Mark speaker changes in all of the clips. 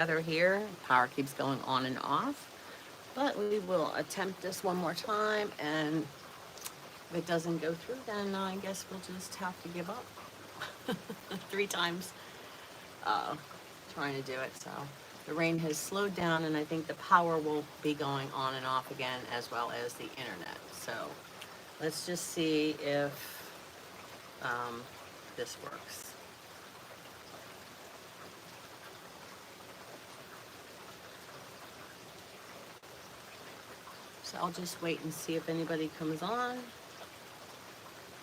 Speaker 1: weather here. Power keeps going on and off. But we will attempt this one more time, and if it doesn't go through, then I guess we'll just have to give up. 3 times uh, trying to do it. So the rain has slowed down, and I think the power will be going on and off again, as well as the internet. So let's just see if this works. So I'll just wait and see if anybody comes on.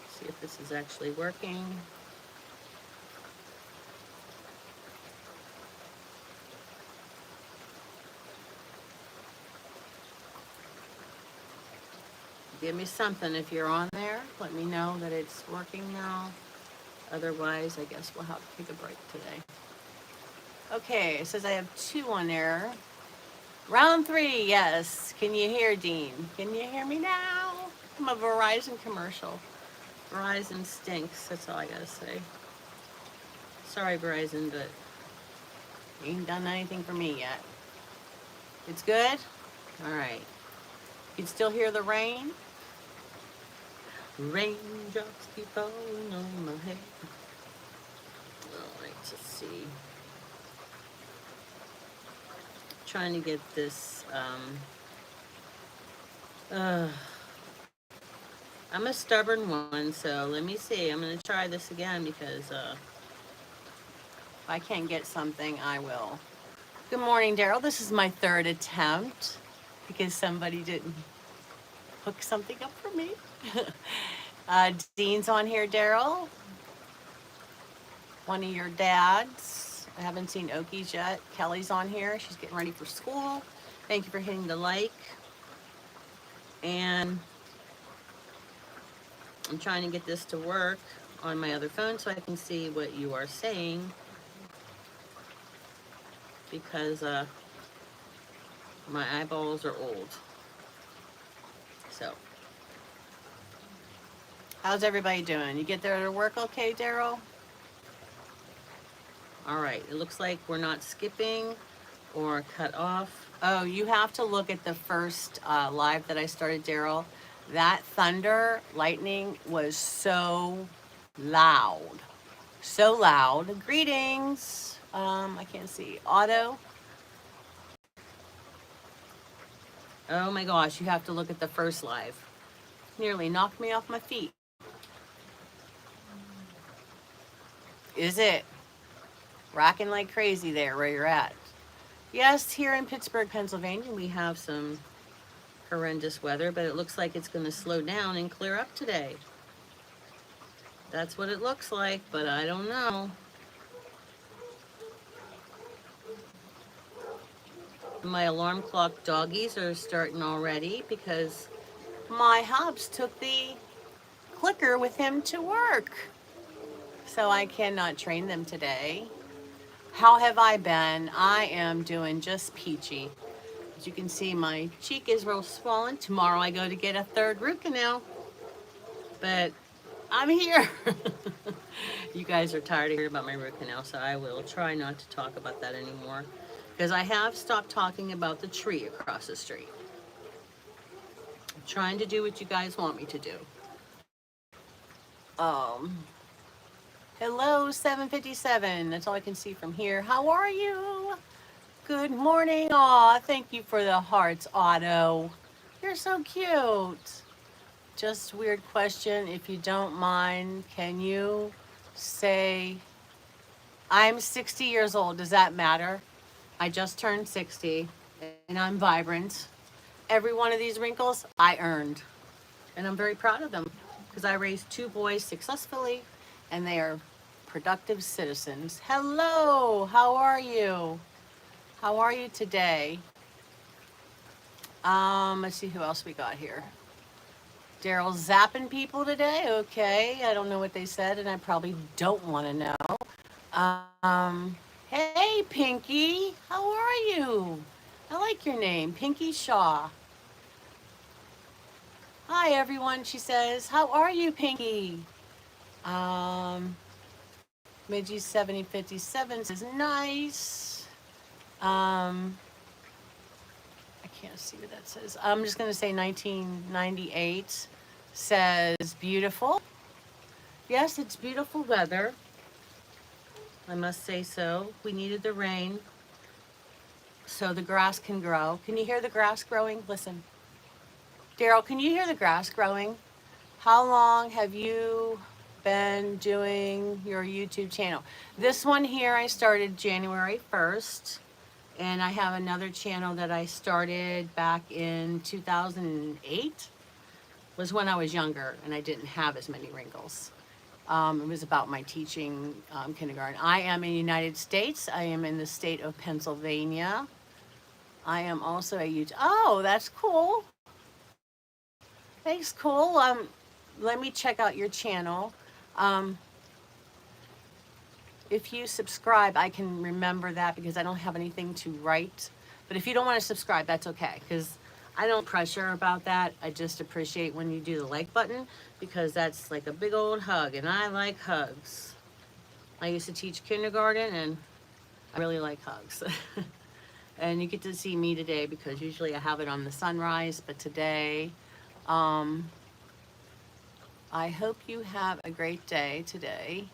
Speaker 1: See if this is actually working. Give me something if you're on there. Let me know that it's working now. Otherwise, I guess we'll have to take a break today. Okay, it says I have 2 on there. Round 3, yes. Can you hear, Dean? Can you hear me now? I'm a Verizon commercial. Verizon stinks. That's all I gotta say. Sorry, Verizon, but you ain't done anything for me yet. It's good? All right. You can still hear the rain? Raindrops keep falling on my head. All right, let's see. Trying to get this. I'm a stubborn one, so let me see. I'm gonna try this again because if I can't get something, I will. Good morning, Daryl. This is my 3rd attempt because somebody didn't hook something up for me. Dean's on here, Daryl. One of your dads. I haven't seen Okies yet. Kelly's on here. She's getting ready for school. Thank you for hitting the like. And I'm trying to get this to work on my other phone so I can see what you are saying. Because my eyeballs are old. So, how's everybody doing? You get there to work okay, Daryl? All right, it looks like we're not skipping or cut off. Oh, you have to look at the first live that I started, Daryl. That thunder, lightning was so loud. So loud. Greetings. I can't see. Otto. Oh my gosh, you have to look at the first live. Nearly knocked me off my feet. Is it? Rocking like crazy there where you're at. Yes, here in Pittsburgh, Pennsylvania, we have some horrendous weather, but it looks like it's going to slow down and clear up today. That's what it looks like, but I don't know. My alarm clock doggies are starting already because my hubs took the clicker with him to work. So I cannot train them today. How have I been? I am doing just peachy. As you can see, my cheek is real swollen. Tomorrow I go to get a 3rd root canal. But I'm here. You guys are tired of hearing about my root canal, so I will try not to talk about that anymore. Because I have stopped talking about the tree across the street. I'm trying to do what you guys want me to do. Hello, 757. That's all I can see from here. How are you? Good morning. Aw, thank you for the hearts, Otto. You're so cute. Just weird question. If you don't mind, can you say, I'm 60 years old. Does that matter? I just turned 60 and I'm vibrant. Every one of these wrinkles I earned. And I'm very proud of them because I raised 2 boys successfully and they are productive citizens. Hello, how are you? How are you today? Let's see who else we got here. Daryl zapping people today. Okay, I don't know what they said, and I probably don't want to know. Hey, Pinky, how are you? I like your name, Pinky Shaw. Hi, everyone. She says, "How are you, Pinky?" Midgie 7057 says, "Nice." Um, I can't see what that says. I'm just going to say 1998 says beautiful. Yes, it's beautiful weather. I must say so. We needed the rain so the grass can grow. Can you hear the grass growing? Listen. Daryl, can you hear the grass growing? How long have you been doing your YouTube channel? This one here I started January 1st, and I have another channel that I started back in 2008. Was when I was younger and I didn't have as many wrinkles. It was about my teaching kindergarten. I am in the United States. I am in the state of Pennsylvania. I am also a YouTube. Oh, that's cool. Thanks, cool. Let me check out your channel. Um, if you subscribe, I can remember that because I don't have anything to write. But if you don't want to subscribe, that's okay because I don't pressure about that. I just appreciate when you do the like button because that's like a big old hug and I like hugs. I used to teach kindergarten and I really like hugs. And you get to see me today because usually I have it on the sunrise, but today, I hope you have a great day today,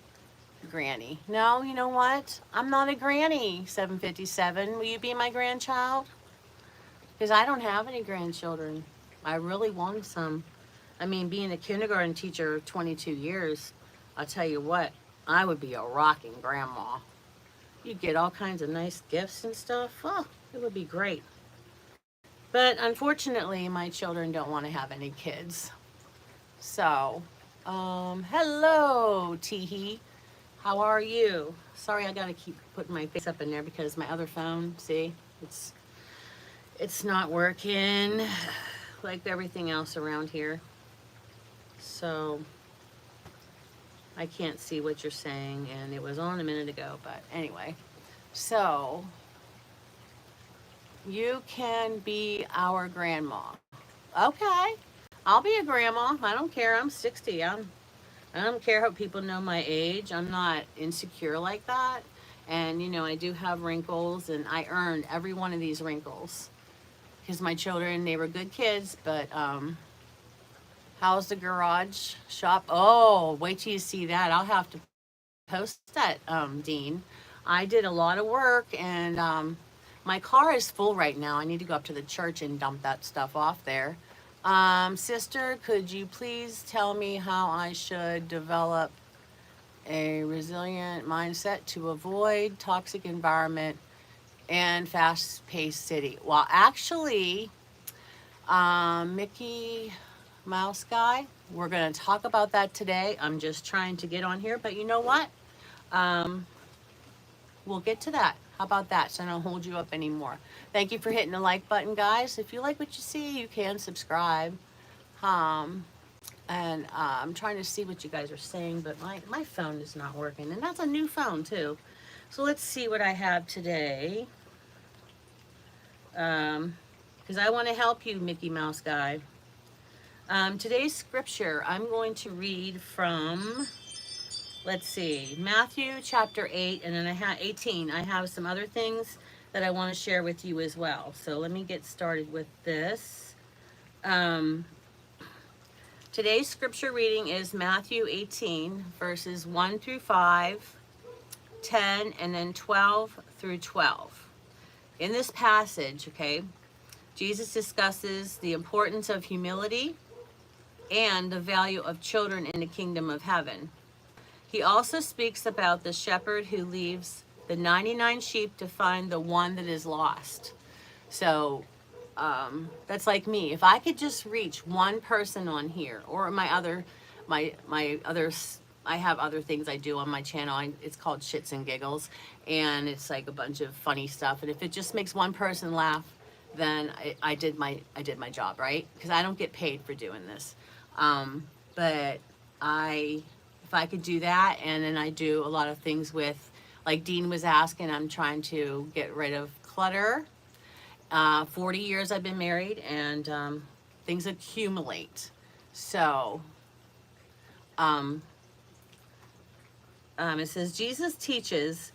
Speaker 1: Granny. No, you know what? I'm not a granny, 757. Will you be my grandchild? Because I don't have any grandchildren. I really want some. I mean, being a kindergarten teacher 22 years, I'll tell you what, I would be a rocking grandma. You get all kinds of nice gifts and stuff. Oh, it would be great. But unfortunately, my children don't want to have any kids. So, hello, Teehee. How are you? Sorry, I gotta keep putting my face up in there because my other phone, see, it's not working like everything else around here. So I can't see what you're saying, and it was on a minute ago, but anyway. So you can be our grandma. Okay. I'll be a grandma. I don't care. I'm 60. I don't care how people know my age. I'm not insecure like that. And you know, I do have wrinkles and I earned every one of these wrinkles. Because my children, they were good kids, but how's the garage shop? Oh, wait till you see that. I'll have to post that, Dean. I did a lot of work and my car is full right now. I need to go up to the church and dump that stuff off there. Sister, could you please tell me how I should develop a resilient mindset to avoid toxic environment and fast-paced city? Well, actually, Mickey Mouse Guy, we're going to talk about that today. I'm just trying to get on here, but you know what? Um, we'll get to that. How about that? So I don't hold you up anymore. Thank you for hitting the like button, guys. If you like what you see, you can subscribe. And I'm trying to see what you guys are saying, but my phone is not working. And that's a new phone, too. So let's see what I have today. Because I want to help you, Mickey Mouse Guy. Today's scripture, I'm going to read from, let's see, Matthew chapter 8, and then I have 18. I have some other things that I want to share with you as well. So let me get started with this. Today's scripture reading is Matthew 18, verses 1 through 5, 10, and then 12 through 12. In this passage, okay, Jesus discusses the importance of humility and the value of children in the kingdom of heaven. He also speaks about the shepherd who leaves the 99 sheep to find the one that is lost. So that's like me. If I could just reach one person on here, or my other, I have other things I do on my channel. It's called Shits and Giggles, and it's like a bunch of funny stuff. And if it just makes one person laugh, then I did my job, right? Because I don't get paid for doing this. But if I could do that, and then I do a lot of things with, like Dean was asking, I'm trying to get rid of clutter. 40 years I've been married, and things accumulate. So it says Jesus teaches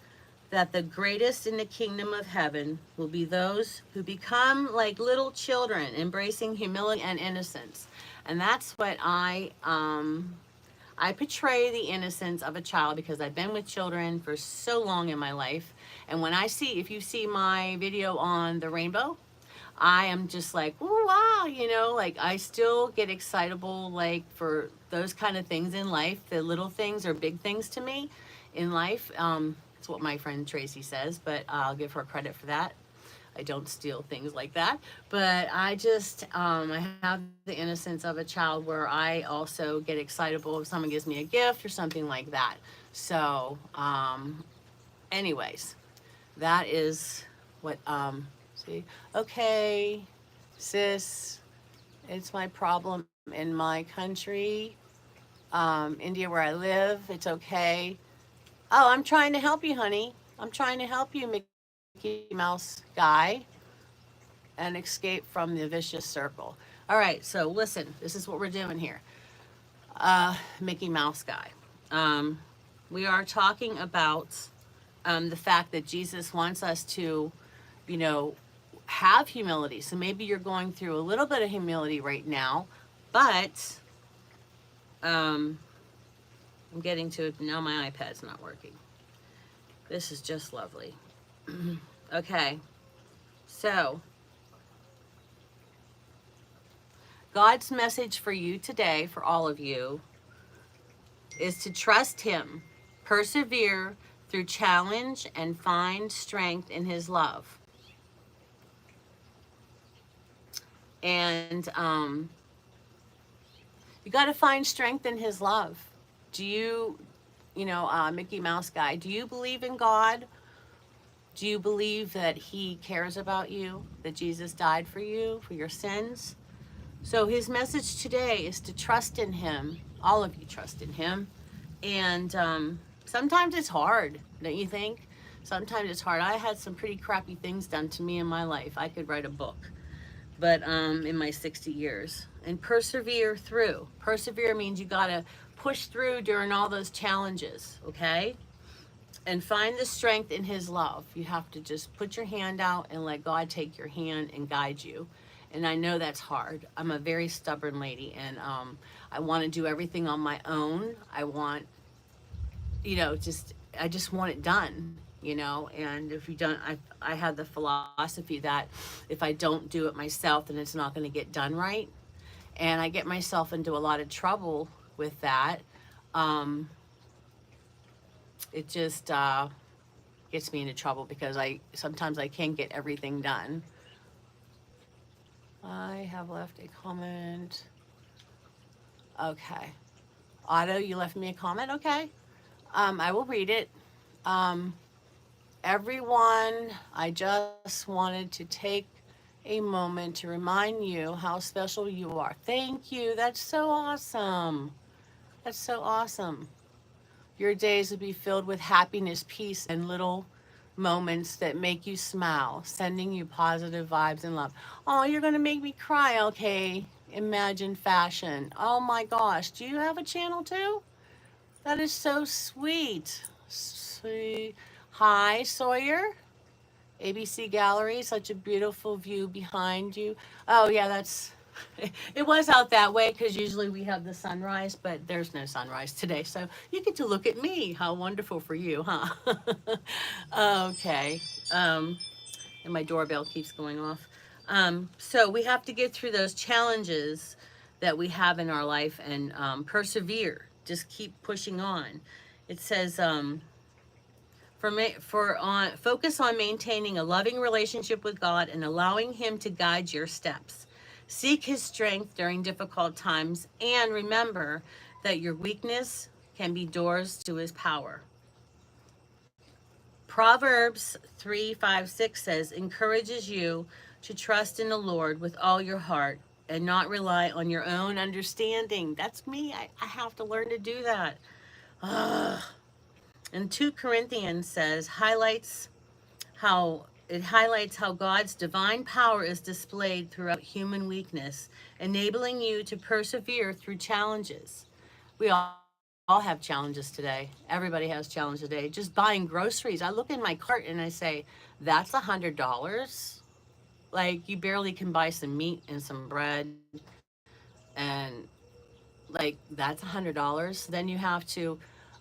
Speaker 1: that the greatest in the kingdom of heaven will be those who become like little children, embracing humility and innocence. And that's what I portray the innocence of a child because I've been with children for so long in my life. And when I see, if you see my video on the rainbow, I am just like, ooh, wow, you know, like I still get excitable, like for those kind of things in life. The little things are big things to me in life. It's what my friend Tracy says, but I'll give her credit for that. I don't steal things like that, but I just, I have the innocence of a child where I also get excitable if someone gives me a gift or something like that. So, anyways, that is what, see, okay, sis, it's my problem in my country, India where I live, it's okay. Oh, I'm trying to help you, honey. I'm trying to help you, Mickey Mouse guy, and escape from the vicious circle. All right, so listen, this is what we're doing here. Mickey Mouse guy. Um, we are talking about the fact that Jesus wants us to, you know, have humility. So maybe you're going through a little bit of humility right now, but um, I'm getting to it now. My iPad's not working. This is just lovely. Okay, so God's message for you today, for all of you, is to trust Him, persevere through challenge, and find strength in His love. And you got to find strength in His love. Do you, Mickey Mouse guy, do you believe in God? Do you believe that He cares about you, that Jesus died for you, for your sins? So His message today is to trust in Him. All of you trust in Him. And sometimes it's hard, don't you think? Sometimes it's hard. I had some pretty crappy things done to me in my life. I could write a book, but in my 60 years. And persevere through. Persevere means you got to push through during all those challenges, okay? And find the strength in His love. You have to just put your hand out and let God take your hand and guide you. And I know that's hard. I'm a very stubborn lady, and I want to do everything on my own. I want, I just want it done, and if you don't, I have the philosophy that if I don't do it myself, then it's not going to get done right. And I get myself into a lot of trouble with that. It just gets me into trouble because sometimes I can't get everything done. I have left a comment. Okay. Otto, you left me a comment? Okay. I will read it. Everyone, I just wanted to take a moment to remind you how special you are. Thank you. That's so awesome. That's so awesome. Your days will be filled with happiness, peace, and little moments that make you smile, sending you positive vibes and love. Oh, you're going to make me cry. Okay. Imagine Fashion. Oh my gosh. Do you have a channel too? That is so sweet. Sweet. Hi, Sawyer. ABC Gallery, such a beautiful view behind you. Oh, yeah, it was out that way because usually we have the sunrise, but there's no sunrise today. So you get to look at me. How wonderful for you, huh? Okay. And my doorbell keeps going off. So we have to get through those challenges that we have in our life and persevere. Just keep pushing on. It says, focus on maintaining a loving relationship with God and allowing Him to guide your steps. Seek His strength during difficult times and remember that your weakness can be doors to His power. Proverbs 3:5-6 says, encourages you to trust in the Lord with all your heart and not rely on your own understanding. That's me. I have to learn to do that. Ugh. And 2 Corinthians highlights how God's divine power is displayed throughout human weakness, enabling you to persevere through challenges. We all all have challenges today. Everybody has challenges today. Just buying groceries. I look in my cart and I say, that's $100. Like, you barely can buy some meat and some bread, and like that's $100. Then you have to.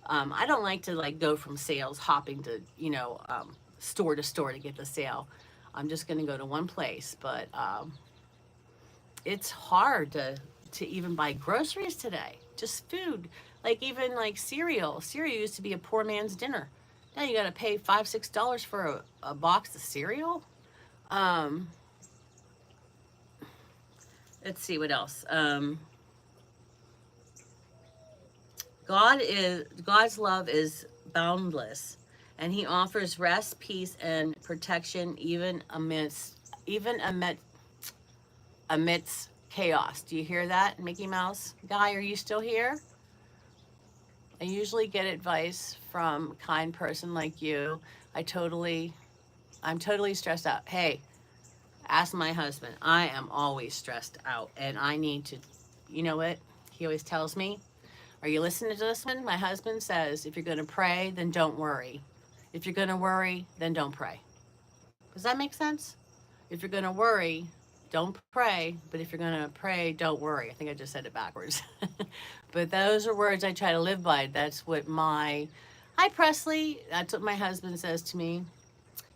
Speaker 1: I don't like to like go from sales hopping to store to store to get the sale. I'm just going to go to one place, but it's hard to even buy groceries today. Just food, like even like cereal. Cereal used to be a poor man's dinner. Now you got to pay $5-6 for a box of cereal. Um, let's see what else. God's love is boundless, and He offers rest, peace, and protection even amidst chaos. Do you hear that, Mickey Mouse? Guy, are you still here? I usually get advice from a kind person like you. I'm totally stressed out. Hey, ask my husband. I am always stressed out, and I need to, you know what? He always tells me, are you listening to this one? My husband says, if you're going to pray, then don't worry. If you're going to worry, then don't pray. Does that make sense? If you're going to worry, don't pray. But if you're going to pray, don't worry. I think I just said it backwards. But those are words I try to live by. Hi, Presley. That's what my husband says to me,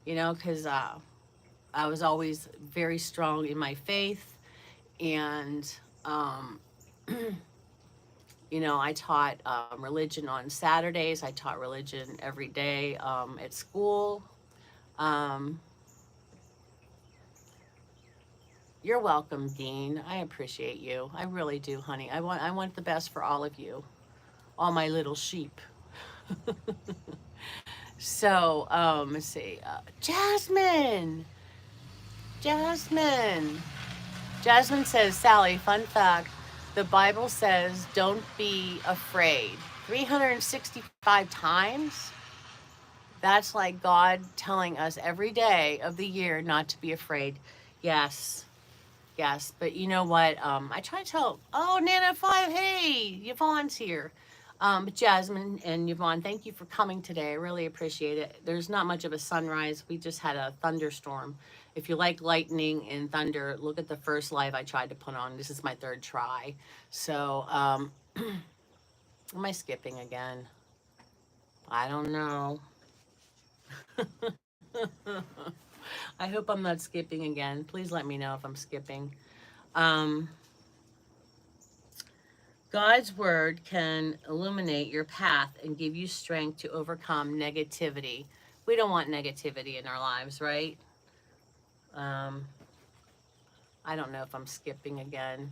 Speaker 1: because I was always very strong in my faith. And, I taught religion on Saturdays. I taught religion every day at school. Um, you're welcome, Dean. I appreciate you. I really do, honey. I want the best for all of you, all my little sheep. So, let's see. Jasmine. Jasmine. Jasmine says, Sally, fun fact, the Bible says, don't be afraid. 365 times? That's like God telling us every day of the year not to be afraid. Yes. Yes. But you know what? I try to tell, oh, Nana 5, hey, Yvonne's here. But Jasmine and Yvonne, thank you for coming today. I really appreciate it. There's not much of a sunrise. We just had a thunderstorm. If you like lightning and thunder, look at the first live I tried to put on. This is my third try. So, am I skipping again? I don't know. I hope I'm not skipping again. Please let me know if I'm skipping. Um, God's word can illuminate your path and give you strength to overcome negativity. We don't want negativity in our lives, right? Um, I don't know if I'm skipping again.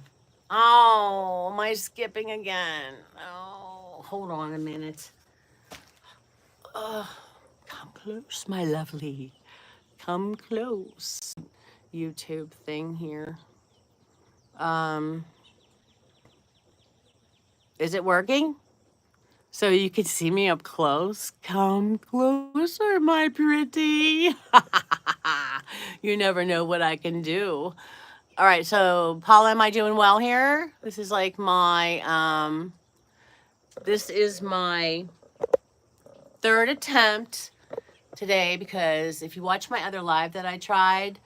Speaker 1: Oh, am I skipping again? Oh, hold on a minute. Oh, come close, my lovely. Come close. YouTube thing here. Um, is it working? So you can see me up close. Come closer, my pretty. You never know what I can do. All right, so Paula, am I doing well here? This is my third attempt today, because if you watch my other live that I tried,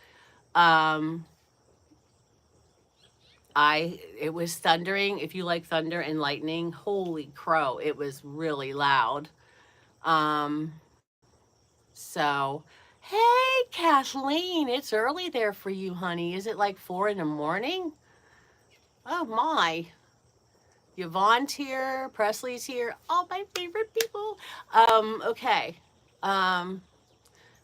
Speaker 1: it was thundering. If you like thunder and lightning, holy crow, it was really loud. Um, so, hey, Kathleen, it's early there for you, honey. Is it like 4 in the morning? Oh my. Yvonne's here, Presley's here, all my favorite people. Okay. Um,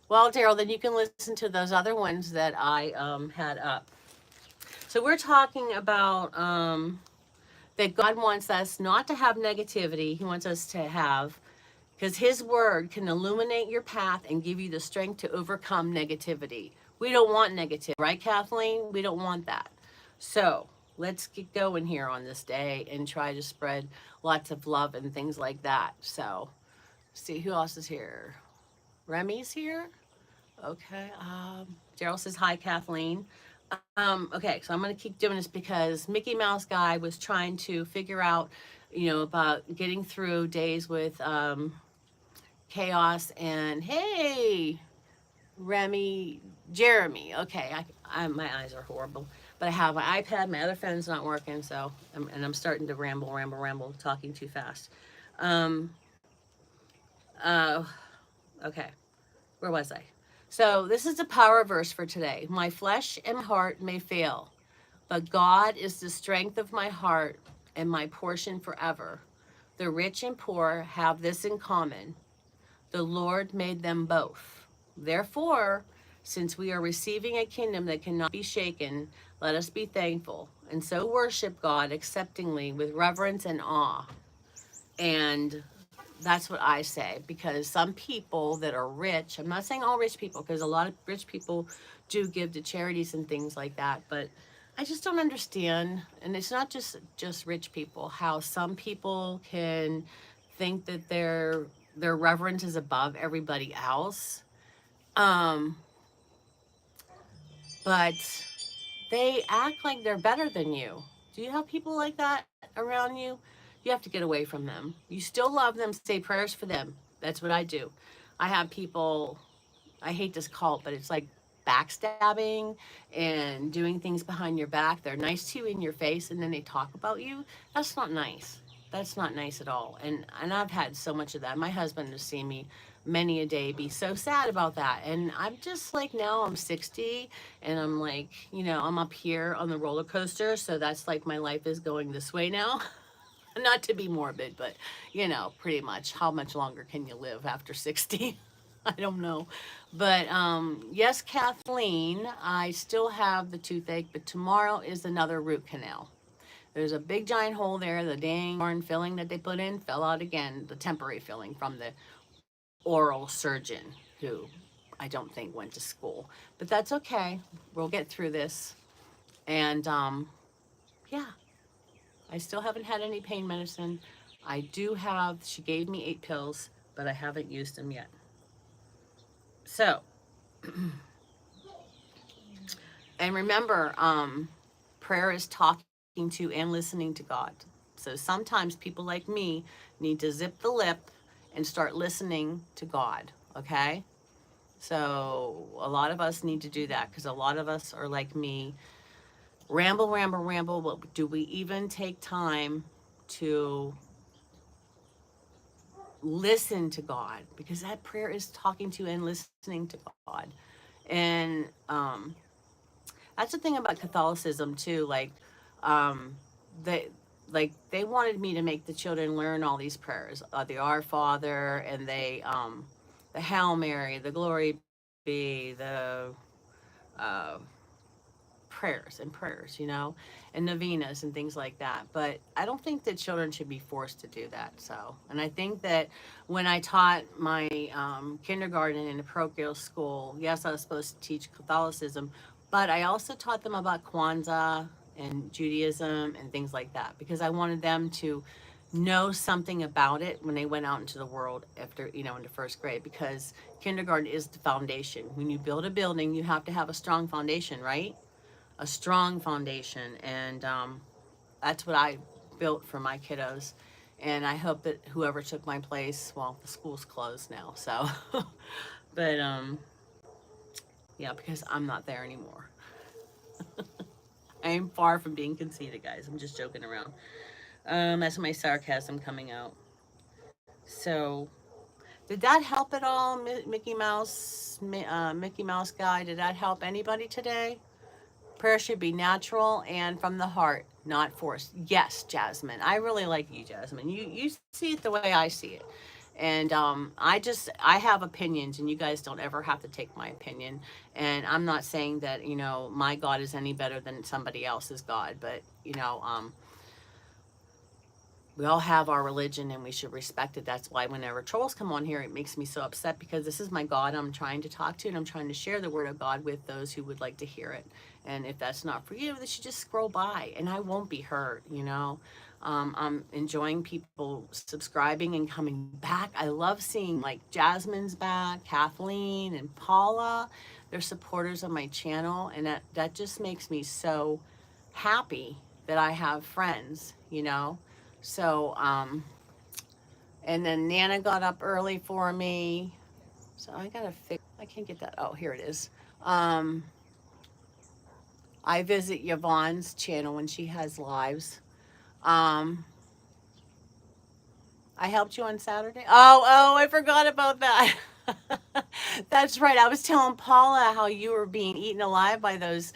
Speaker 1: well, Daryl, then you can listen to those other ones that I had up. So we're talking about that God wants us not to have negativity. He wants us to have, because His word can illuminate your path and give you the strength to overcome negativity. We don't want negativity, right, Kathleen? We don't want that. So let's get going here on this day and try to spread lots of love and things like that. So, see who else is here. Remy's here. Okay. Daryl says hi, Kathleen. Okay, so I'm gonna keep doing this because Mickey Mouse guy was trying to figure out, about getting through days with chaos and hey, Jeremy. Okay, my eyes are horrible, but I have my iPad. My other phone's not working, so I'm starting to ramble, talking too fast. Um, uh, okay, where was I? So this is the power verse for today. My flesh and my heart may fail, but God is the strength of my heart and my portion forever. The rich and poor have this in common. The Lord made them both. Therefore, since we are receiving a kingdom that cannot be shaken, let us be thankful and so worship God acceptingly with reverence and awe. And that's what I say, because some people that are rich, I'm not saying all rich people, because a lot of rich people do give to charities and things like that, but I just don't understand, and it's not just rich people, how some people can think that their reverence is above everybody else. Um, but they act like they're better than you. Do you have people like that around you? You have to get away from them. You still love them, say prayers for them. That's what I do. I have people, I hate this cult, but it's like backstabbing and doing things behind your back. They're nice to you in your face and then they talk about you. That's not nice. That's not nice at all. And I've had so much of that. My husband has seen me many a day be so sad about that. And I'm just like, now I'm 60 and I'm like, I'm up here on the roller coaster. So that's like my life is going this way now. Not to be morbid, but pretty much how much longer can you live after 60? I don't know. But yes, Kathleen, I still have the toothache, but tomorrow is another root canal. There's a big giant hole there. The dang darn filling that they put in fell out again, the temporary filling from the oral surgeon who I don't think went to school. But that's okay. We'll get through this. And yeah, I still haven't had any pain medicine. I do have, she gave me 8 pills, but I haven't used them yet. So, and remember, prayer is talking to and listening to God. So sometimes people like me need to zip the lip and start listening to God, okay? So a lot of us need to do that because a lot of us are like me, ramble, but do we even take time to listen to God? Because that prayer is talking to and listening to God. And that's the thing about Catholicism too. Um, they they wanted me to make the children learn all these prayers, the Our Father, and the Hail Mary, the Glory Be, the uh, prayers, and novenas and things like that. But I don't think that children should be forced to do that. So, and I think that when I taught my kindergarten in a parochial school, yes, I was supposed to teach Catholicism, but I also taught them about Kwanzaa and Judaism and things like that because I wanted them to know something about it when they went out into the world after, into first grade, because kindergarten is the foundation. When you build a building, you have to have a strong foundation, right? A strong foundation, and that's what I built for my kiddos. And I hope that whoever took my place, well, the school's closed now, so but yeah, because I'm not there anymore. I am far from being conceited, guys. I'm just joking around. That's my sarcasm coming out. So did that help at all, Mickey Mouse guy? Did that help anybody today? Prayer should be natural and from the heart, not forced. Yes, Jasmine. I really like you, Jasmine. You see it the way I see it. And I have opinions, and you guys don't ever have to take my opinion. And I'm not saying that, my God is any better than somebody else's God, but, we all have our religion and we should respect it. That's why whenever trolls come on here, it makes me so upset because this is my God I'm trying to talk to, and I'm trying to share the word of God with those who would like to hear it. And if that's not for you, they should just scroll by and I won't be hurt, I'm enjoying people subscribing and coming back. I love seeing like Jasmine's back, Kathleen and Paula. They're supporters of my channel, and that just makes me so happy that I have friends, you know. So and then Nana got up early for me. So I gotta fix. I can't get that. Oh, here it is. Um, I visit Yvonne's channel when she has lives. Um, I helped you on Saturday. Oh, I forgot about that. That's right. I was telling Paula how you were being eaten alive by those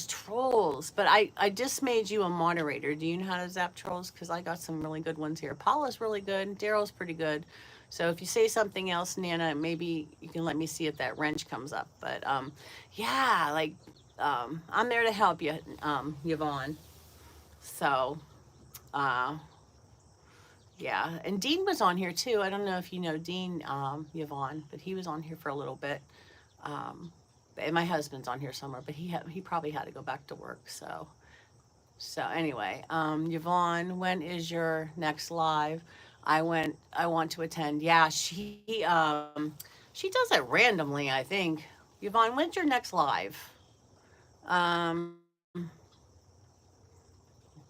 Speaker 1: trolls. But I just made you a moderator. Do you know how to zap trolls? Because I got some really good ones here. Paula's really good. Daryl's pretty good. So if you say something else, Nana, maybe you can let me see if that wrench comes up. But yeah, like I'm there to help you, Yvonne. So uh, yeah, and Dean was on here too. I don't know if you know Dean, Yvonne, but he was on here for a little bit. Um, and my husband's on here somewhere, but he probably had to go back to work. So anyway, Yvonne, when is your next live? I want to attend. Yeah, she does it randomly, I think. Yvonne, when's your next live? Um,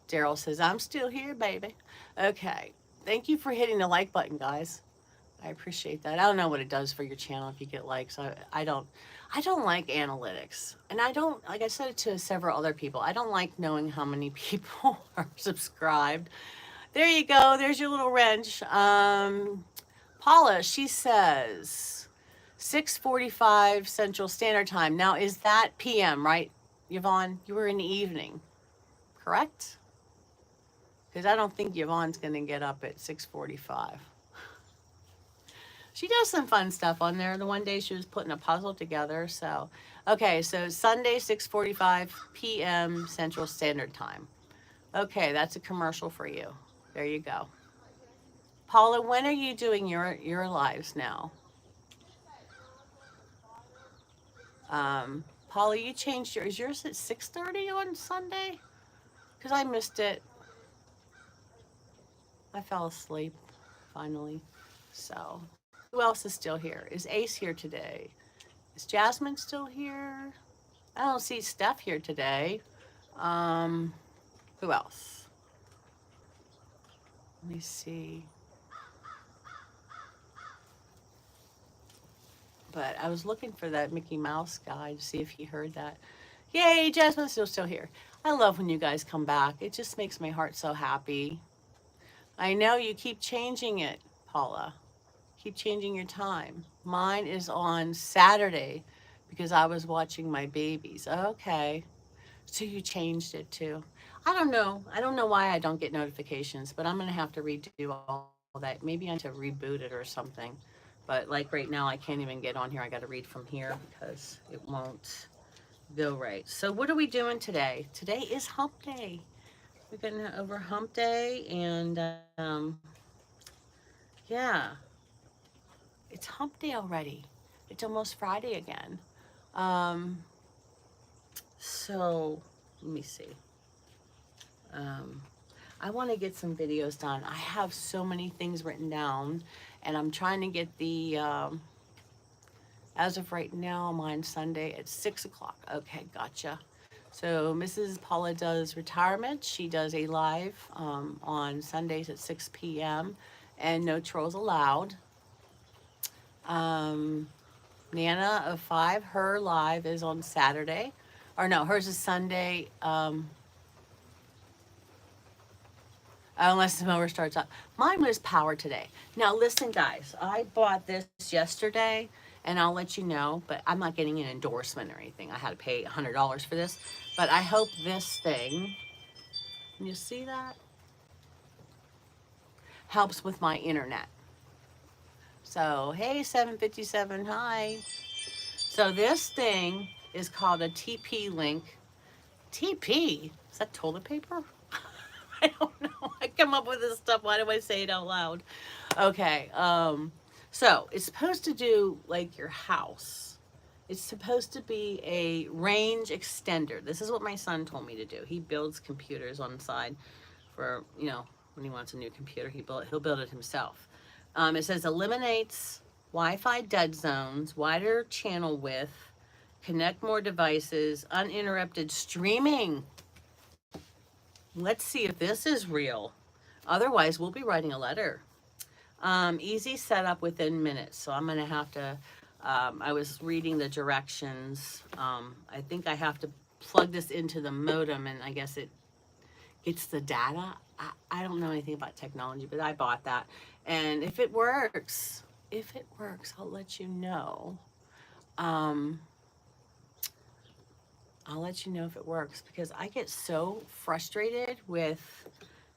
Speaker 1: Daryl says, I'm still here, baby. Okay. Thank you for hitting the like button, guys. I appreciate that. I don't know what it does for your channel if you get likes. I don't like analytics. And I don't, like I said it to several other people, I don't like knowing how many people are subscribed. There you go. There's your little wrench. Paula, she says 6:45 Central Standard Time. Now, is that PM, right? Yvonne, you were in the evening, correct? Because I don't think Yvonne's going to get up at 6:45. She does some fun stuff on there. The one day she was putting a puzzle together. So, okay, so Sunday, 6:45 p.m. Central Standard Time. Okay, that's a commercial for you. There you go. Paula, when are you doing your lives now? Paula, you changed yours. Is yours at 6:30 on Sunday? Because I missed it. I fell asleep finally. So, who else is still here? Is Ace here today? Is Jasmine still here? I don't see Steph here today. Um, who else? Let me see. But I was looking for that Mickey Mouse guy to see if he heard that. Yay, Jasmine's still here. I love when you guys come back. It just makes my heart so happy. I know you keep changing it, Paula. Keep changing your time. Mine is on Saturday because I was watching my babies. Okay. So you changed it too. I don't know. I don't know why I don't get notifications, but I'm going to have to redo all that. Maybe I need to reboot it or something. But like right now, I can't even get on here. I got to read from here because it won't go right. So what are we doing today? Today is hump day. We're getting over hump day, and yeah, it's hump day already. It's almost Friday again. Um, so let me see. Um, I want to get some videos done. I have so many things written down, and I'm trying to get the, as of right now, I'm on Sunday at 6 o'clock. Okay, gotcha. So Mrs. Paula does retirement. She does a live on Sundays at 6 p.m. and no trolls allowed. Um, Nana of 5, her live is on Saturday. Or no, hers is Sunday. Unless the mower starts up. Mine was power today. Now listen, guys, I bought this yesterday, and I'll let you know, but I'm not getting an endorsement or anything. I had to pay $100 for this, but I hope this thing, can you see that? Helps with my internet. So, hey, 757, hi. So this thing is called a TP-Link. TP? Is that toilet paper? I don't know. I come up with this stuff. Why do I say it out loud? Okay. So it's supposed to do like your house. It's supposed to be a range extender. This is what my son told me to do. He builds computers on the side for, when he wants a new computer, he'll build it himself. It says eliminates Wi-Fi dead zones, wider channel width, connect more devices, uninterrupted streaming. Let's see if this is real. Otherwise, we'll be writing a letter. Easy setup within minutes. So I'm going to have to, I was reading the directions. I think I have to plug this into the modem, and I guess it gets the data. I don't know anything about technology, but I bought that. And if it works, I'll let you know. I'll let you know if it works, because I get so frustrated with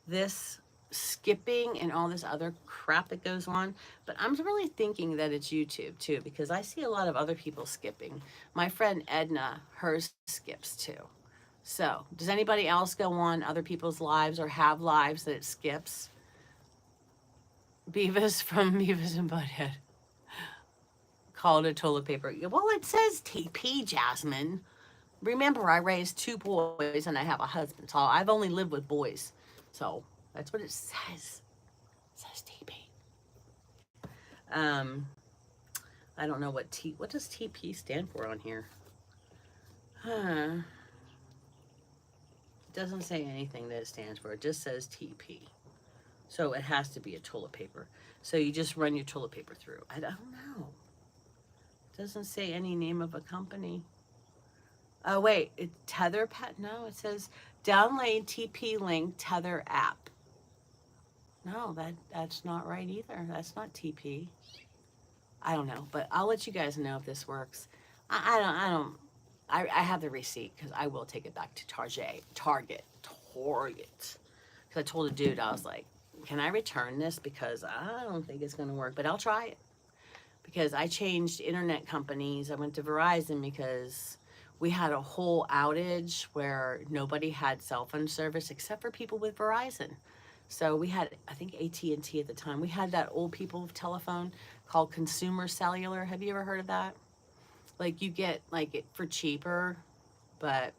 Speaker 1: this skipping and all this other crap that goes on. But I'm really thinking that it's YouTube too, because I see a lot of other people skipping. My friend Edna, hers skips too. So does anybody else go on other people's lives or have lives that it skips? Beavis from Beavis and Butthead called it toilet paper. Well, it says TP, Jasmine. Remember, I raised 2 boys and I have a husband, so I've only lived with boys. So that's what it says. It says TP. I don't know what does TP stand for on here? Huh. It doesn't say anything that it stands for. It just says TP. So it has to be a toilet paper. So you just run your toilet paper through. I don't know. It doesn't say any name of a company. Oh, wait, Tether Pet? No, it says download TP link Tether app. No, that's not right either. That's not TP. I don't know, but I'll let you guys know if this works. I have the receipt, because I will take it back to Target. Because I told a dude, I was like, can I return this? Because I don't think it's going to work, but I'll try it. Because I changed internet companies. I went to Verizon because we had a whole outage where nobody had cell phone service except for people with Verizon. So we had, I think, AT&T at the time. We had that old people telephone called Consumer Cellular. Have you ever heard of that? Like, you get like it for cheaper, but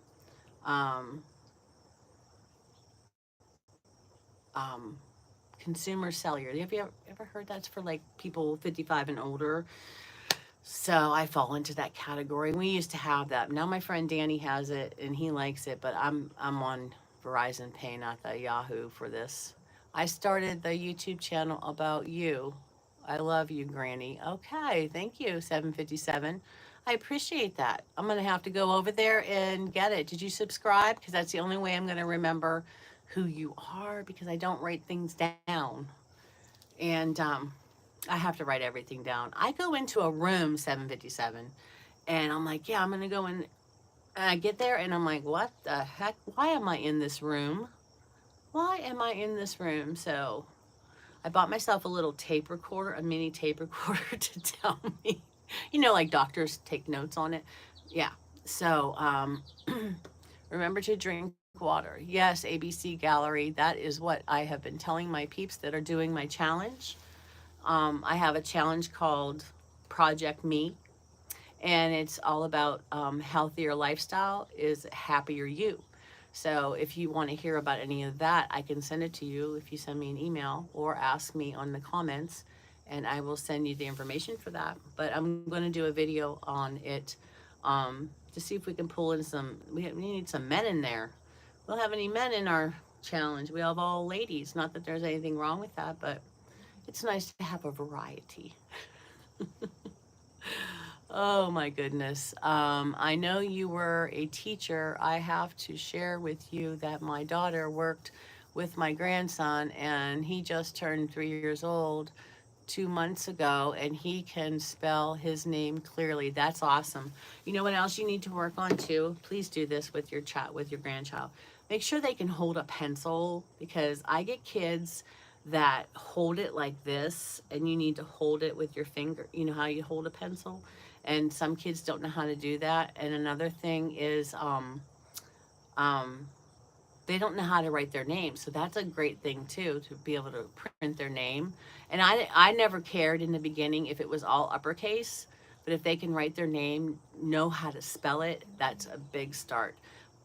Speaker 1: Consumer Cellular. Have you ever heard that's for like people 55 and older? So I fall into that category. We used to have that. Now my friend Danny has it and he likes it, but I'm on Verizon Pay, not the Yahoo for this. I started the YouTube channel about you. I love you, Granny. Okay, thank you, 757. I appreciate that. I'm going to have to go over there and get it. Did you subscribe? Because that's the only way I'm going to remember who you are, because I don't write things down. And I have to write everything down. I go into a room, 757, and I'm like, yeah, I'm going to go in. And I get there and I'm like, what the heck? Why am I in this room? Why am I in this room? So I bought myself a little tape recorder, a mini tape recorder to tell me, like doctors take notes on it. Yeah. So remember to drink water. Yes, ABC Gallery. That is what I have been telling my peeps that are doing my challenge. I have a challenge called Project Me, and it's all about healthier lifestyle is happier you. So if you want to hear about any of that, I can send it to you if you send me an email or ask me on the comments, and I will send you the information for that. But I'm going to do a video on it to see if we can pull in we need some men in there. We don't have any men in our challenge. We have all ladies. Not that there's anything wrong with that, but it's nice to have a variety. Oh my goodness. I know you were a teacher. I have to share with you that my daughter worked with my grandson, and he just turned 3 years old 2 months ago, and he can spell his name clearly. That's awesome. You know what else you need to work on too? Please do this with your grandchild. Make sure they can hold a pencil, because I get kids that hold it like this, and you need to hold it with your finger. You know how you hold a pencil? And some kids don't know how to do that. And another thing is they don't know how to write their name. So that's a great thing too, to be able to print their name. And I never cared in the beginning if it was all uppercase, but if they can write their name, know how to spell it, that's a big start.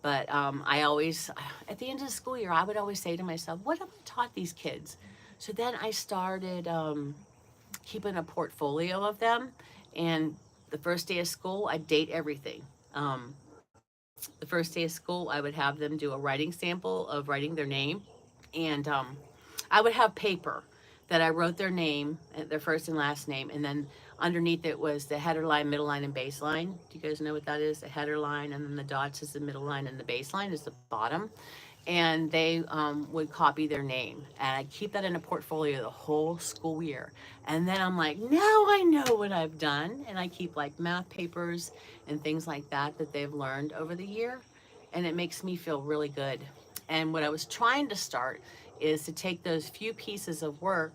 Speaker 1: But I always, at the end of the school year, I would always say to myself, what have I taught these kids? So then I started keeping a portfolio of them. And the first day of school, I'd date everything. Um, the first day of school, I would have them do a writing sample of writing their name. And I would have paper that I wrote their name, their first and last name, and then underneath it was the header line, middle line, and base line. Do you guys know what that is? The header line, and then the dots is the middle line, and the base line is the bottom. And they would copy their name, and I keep that in a portfolio the whole school year. And then I'm like, now I know what I've done, and I keep like math papers and things like that that they've learned over the year, and it makes me feel really good. And what I was trying to start is to take those few pieces of work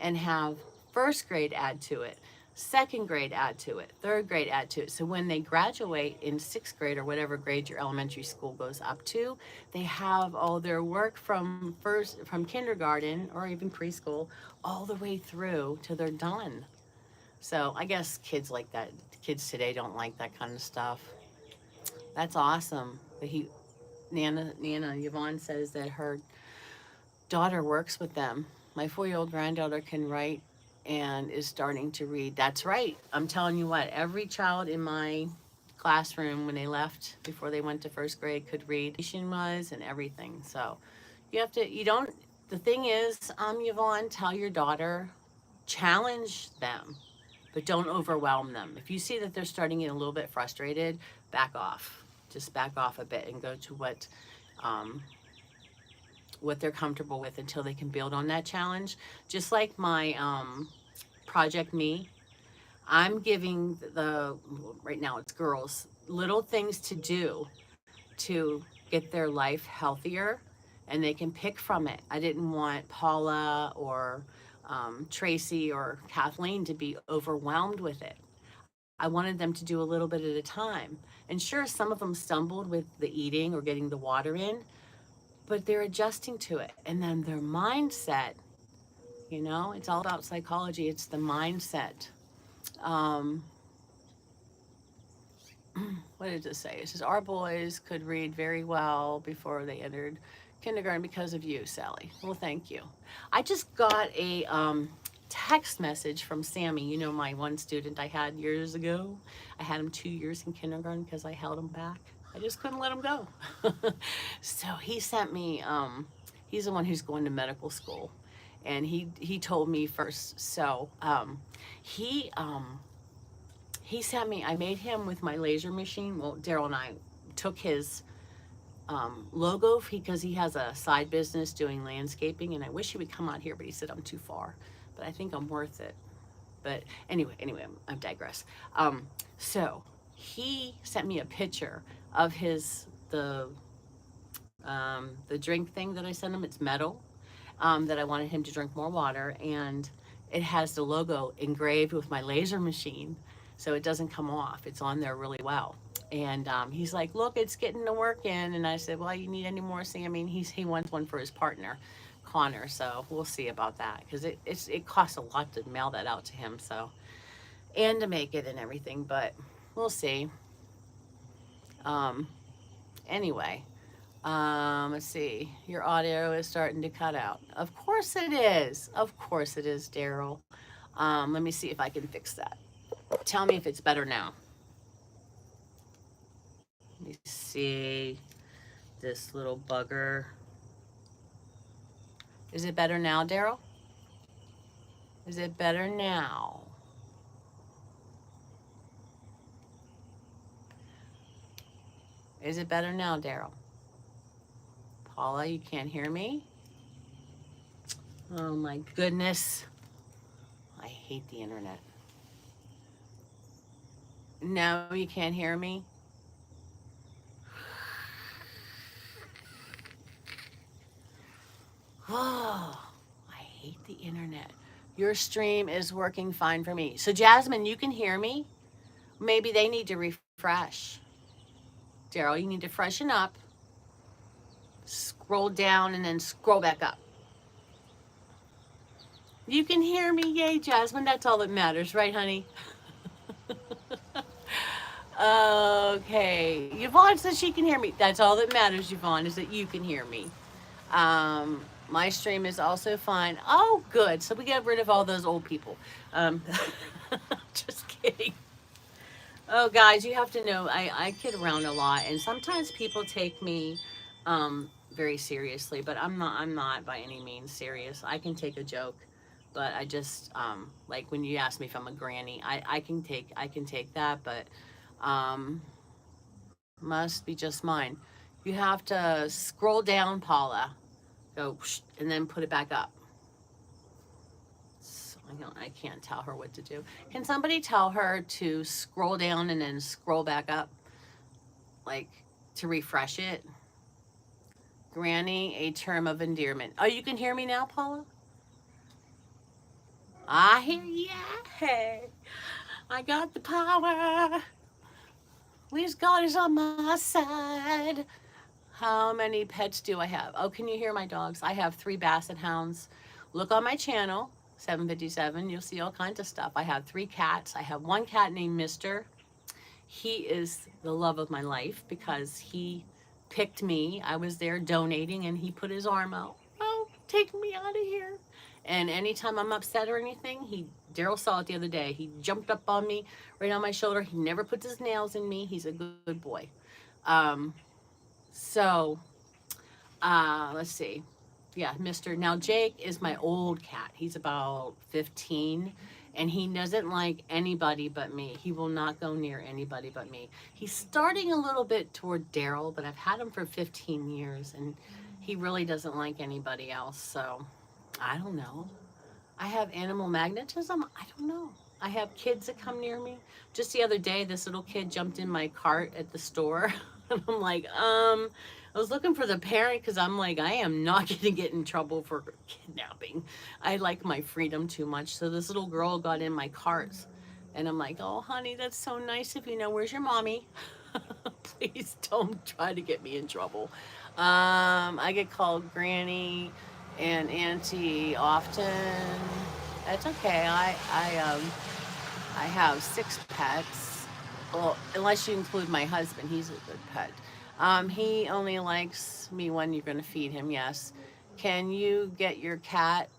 Speaker 1: and have first grade add to it, second grade add to it, third grade add to it. So when they graduate in sixth grade or whatever grade your elementary school goes up to, they have all their work from kindergarten or even preschool all the way through till they're done. So I guess kids like that. Kids today don't like that kind of stuff. That's awesome. But Nana Yvonne says that her daughter works with them. My 4-year-old granddaughter can write and is starting to read. That's right. I'm telling you what, every child in my classroom when they left before they went to first grade could read was and everything. So you don't, the thing is, Yvonne, tell your daughter, challenge them, but don't overwhelm them. If you see that they're starting to get a little bit frustrated, back off. Just back off a bit and go to um, what they're comfortable with until they can build on that challenge. Just like my Project Me, I'm giving right now it's girls, little things to do to get their life healthier, and they can pick from it. I didn't want Paula or Tracy or Kathleen to be overwhelmed with it. I wanted them to do a little bit at a time. And sure, some of them stumbled with the eating or getting the water in, but they're adjusting to it. And then their mindset, it's all about psychology, it's the mindset. Um, what did it say? It says, our boys could read very well before they entered kindergarten because of you, Sally. Well, thank you. I just got a text message from Sammy, my one student I had years ago. I had him 2 years in kindergarten because I held him back. I just couldn't let him go. So he sent me, he's the one who's going to medical school. And he told me first. So he sent me, I made him with my laser machine. Well, Daryl and I took his logo because he has a side business doing landscaping, and I wish he would come out here, but he said I'm too far. But I think I'm worth it. But anyway, I digress. So he sent me a picture of the drink thing that I sent him. It's metal, that I wanted him to drink more water, and it has the logo engraved with my laser machine, so it doesn't come off. It's on there really well. And he's like, look, it's getting the work in. And I said, well, you need any more, Sammy? And he wants one for his partner, Connor. So we'll see about that, because it costs a lot to mail that out to him. So, and to make it and everything, but we'll see. Anyway, let's see. Your audio is starting to cut out. Of course it is. Of course it is, Daryl. Let me see if I can fix that. Tell me if it's better now. Let me see this little bugger. Is it better now, Daryl? Is it better now? Is it better now, Daryl? Paula, you can't hear me? Oh my goodness. I hate the internet. No, you can't hear me? Oh, I hate the internet. Your stream is working fine for me. So Jasmine, you can hear me? Maybe they need to refresh. Daryl, you need to freshen up. Scroll down and then scroll back up. You can hear me, yay, Jasmine. That's all that matters, right, honey? Okay. Yvonne says she can hear me. That's all that matters, Yvonne, is that you can hear me. My stream is also fine. Oh, good. So we get rid of all those old people. Um, just kidding. Oh, guys, you have to know I kid around a lot, and sometimes people take me very seriously, but I'm not by any means serious. I can take a joke, but I just like when you ask me if I'm a granny, I can take that, but must be just mine. You have to scroll down, Paula. Go and then put it back up. So I can't tell her what to do. Can somebody tell her to scroll down and then scroll back up, like to refresh it? Granny, a term of endearment. Oh, you can hear me now, Paula? I hear ya. Hey, I got the power. At least God is on my side. How many pets do I have? Oh, can you hear my dogs? I have 3 basset hounds. Look on my channel, 757. You'll see all kinds of stuff. I have 3 cats. I have 1 cat named Mister. He is the love of my life because he picked me. I was there donating and he put his arm out. Oh, take me out of here. And anytime I'm upset or anything, Daryl saw it the other day. He jumped up on me, right on my shoulder. He never puts his nails in me. He's a good boy. Um, so let's see. Yeah, Mr. Now Jake is my old cat. He's about 15 and he doesn't like anybody but me. He will not go near anybody but me. He's starting a little bit toward Daryl, but I've had him for 15 years and he really doesn't like anybody else. So I don't know. I have animal magnetism. I don't know. I have kids that come near me. Just the other day, this little kid jumped in my cart at the store. And I'm like, I was looking for the parent because I'm like, I am not going to get in trouble for kidnapping. I like my freedom too much. So this little girl got in my cart. And I'm like, oh, honey, that's so nice of you. Know, where's your mommy? Please don't try to get me in trouble. I get called Granny and Auntie often. That's okay. I have 6 pets. Well, unless you include my husband, he's a good pet. He only likes me when you're going to feed him. Yes. Can you get your cat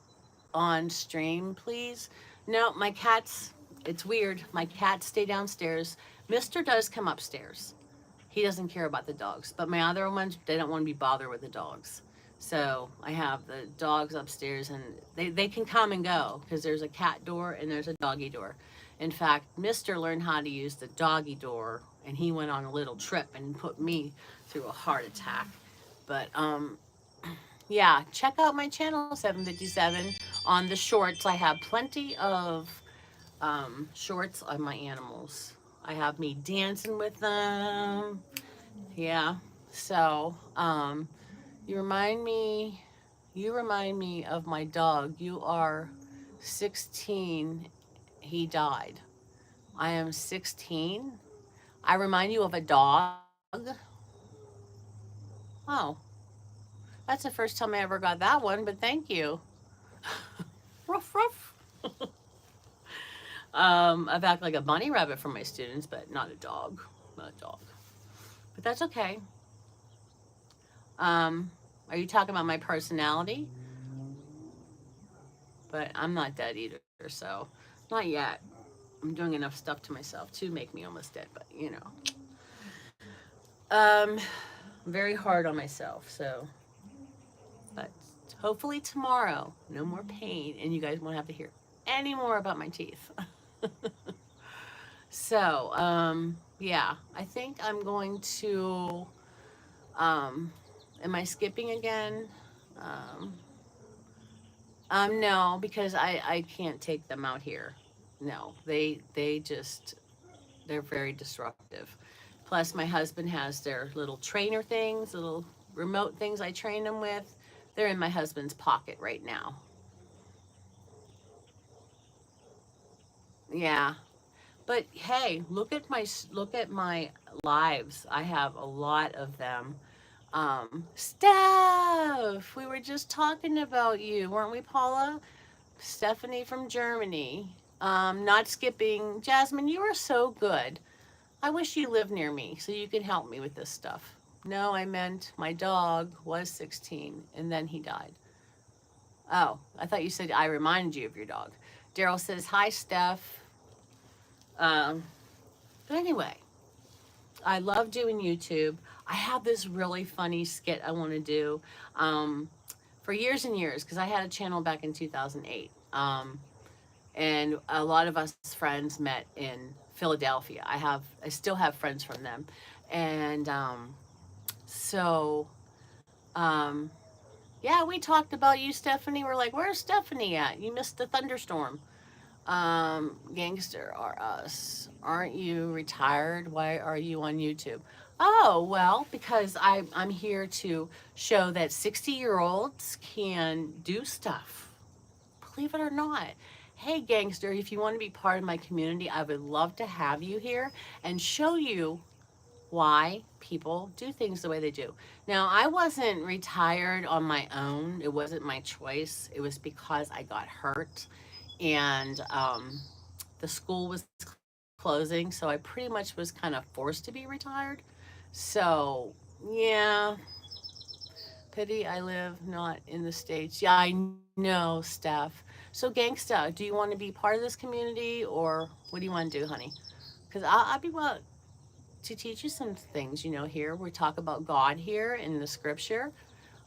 Speaker 1: on stream, please? No, my cats. It's weird. My cats stay downstairs. Mister does come upstairs. He doesn't care about the dogs, but my other ones, they don't want to be bothered with the dogs. So I have the dogs upstairs and they can come and go because there's a cat door and there's a doggy door. In fact, Mister learned how to use the doggy door and he went on a little trip and put me through a heart attack. But yeah, check out my channel 757 on the shorts. I have plenty of shorts on my animals. I have me dancing with them. Yeah. So, you remind me you remind me of my dog. You are 16. He died. I am 16. I remind you of a dog. Oh, that's the first time I ever got that one, but thank you. Ruff, ruff. I've acted like a bunny rabbit for my students, but not a dog. Not a dog. But that's okay. Um, are you talking about my personality? But I'm not dead either, so not yet. I'm doing enough stuff to myself to make me almost dead, but you know. Um, very hard on myself, so. But hopefully tomorrow, no more pain, and you guys won't have to hear any more about my teeth. So, yeah, I think I'm going to, am I skipping again? Um, no, because I can't take them out here. No, they just, they're very disruptive. Plus, my husband has their little trainer things, little remote things I train them with. They're in my husband's pocket right now. Yeah, but hey, look at my lives. I have a lot of them. Steph, we were just talking about you, weren't we, Paula? Stephanie from Germany. Not skipping. Jasmine, you are so good. I wish you lived near me so you could help me with this stuff. No, I meant my dog was 16 and then he died. Oh, I thought you said I reminded you of your dog. Daryl says, hi, Steph. Um, but anyway, I love doing YouTube. I have this really funny skit I want to do um, for years and years because I had a channel back in 2008. And a lot of us friends met in Philadelphia. I still have friends from them. And so, um, yeah, we talked about you, Stephanie. We're like, where's Stephanie at? You missed the thunderstorm. Gangster are us. Aren't you retired? Why are you on YouTube? Oh, well, because I'm here to show that 60-year-olds can do stuff. Believe it or not. Hey, gangster, if you want to be part of my community, I would love to have you here and show you why people do things the way they do. Now, I wasn't retired on my own. It wasn't my choice. It was because I got hurt and the school was closing, so I pretty much was kind of forced to be retired. So, yeah, pity I live not in the States. Yeah, I know, Steph. So, Gangsta, do you want to be part of this community or what do you want to do, honey? Because I'll be well to teach you some things, here. We talk about God here in the scripture.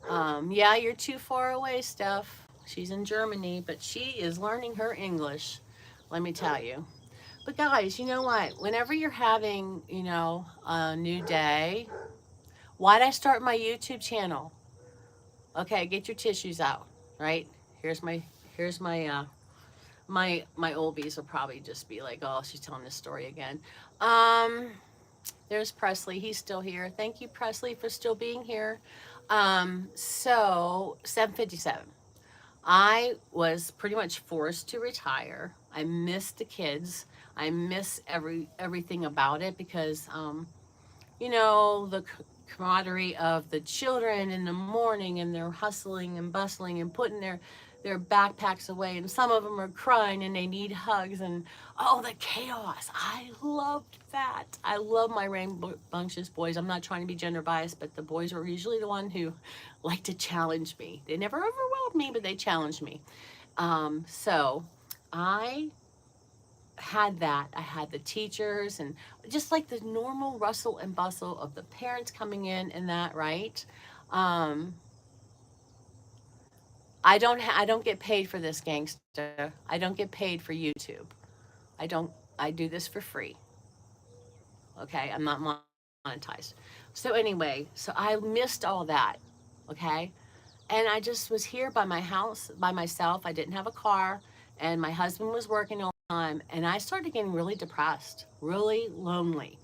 Speaker 1: Yeah, you're too far away, Steph. She's in Germany, but she is learning her English, let me tell you. But guys, you know what? Whenever you're having, a new day, why'd I start my YouTube channel? Okay, get your tissues out, right? Here's my my oldies will probably just be like, oh, she's telling this story again. Um, there's Presley. He's still here. Thank you, Presley, for still being here. So 7:57. I was pretty much forced to retire. I miss the kids. I miss everything about it because the camaraderie of the children in the morning and they're hustling and bustling and putting their backpacks away and some of them are crying and they need hugs and the chaos. I loved that. I love my rambunctious boys. I'm not trying to be gender biased, but the boys were usually the one who liked to challenge me. They never overwhelmed me, but they challenged me. So I had that. I had the teachers and just like the normal rustle and bustle of the parents coming in and that, right? Um, I don't get paid for this, gangster. I don't get paid for YouTube. I don't I do this for free. Okay? I'm not monetized. So anyway, so I missed all that. Okay? And I just was here by my house by myself. I didn't have a car and my husband was working all the time and I started getting really depressed, really lonely.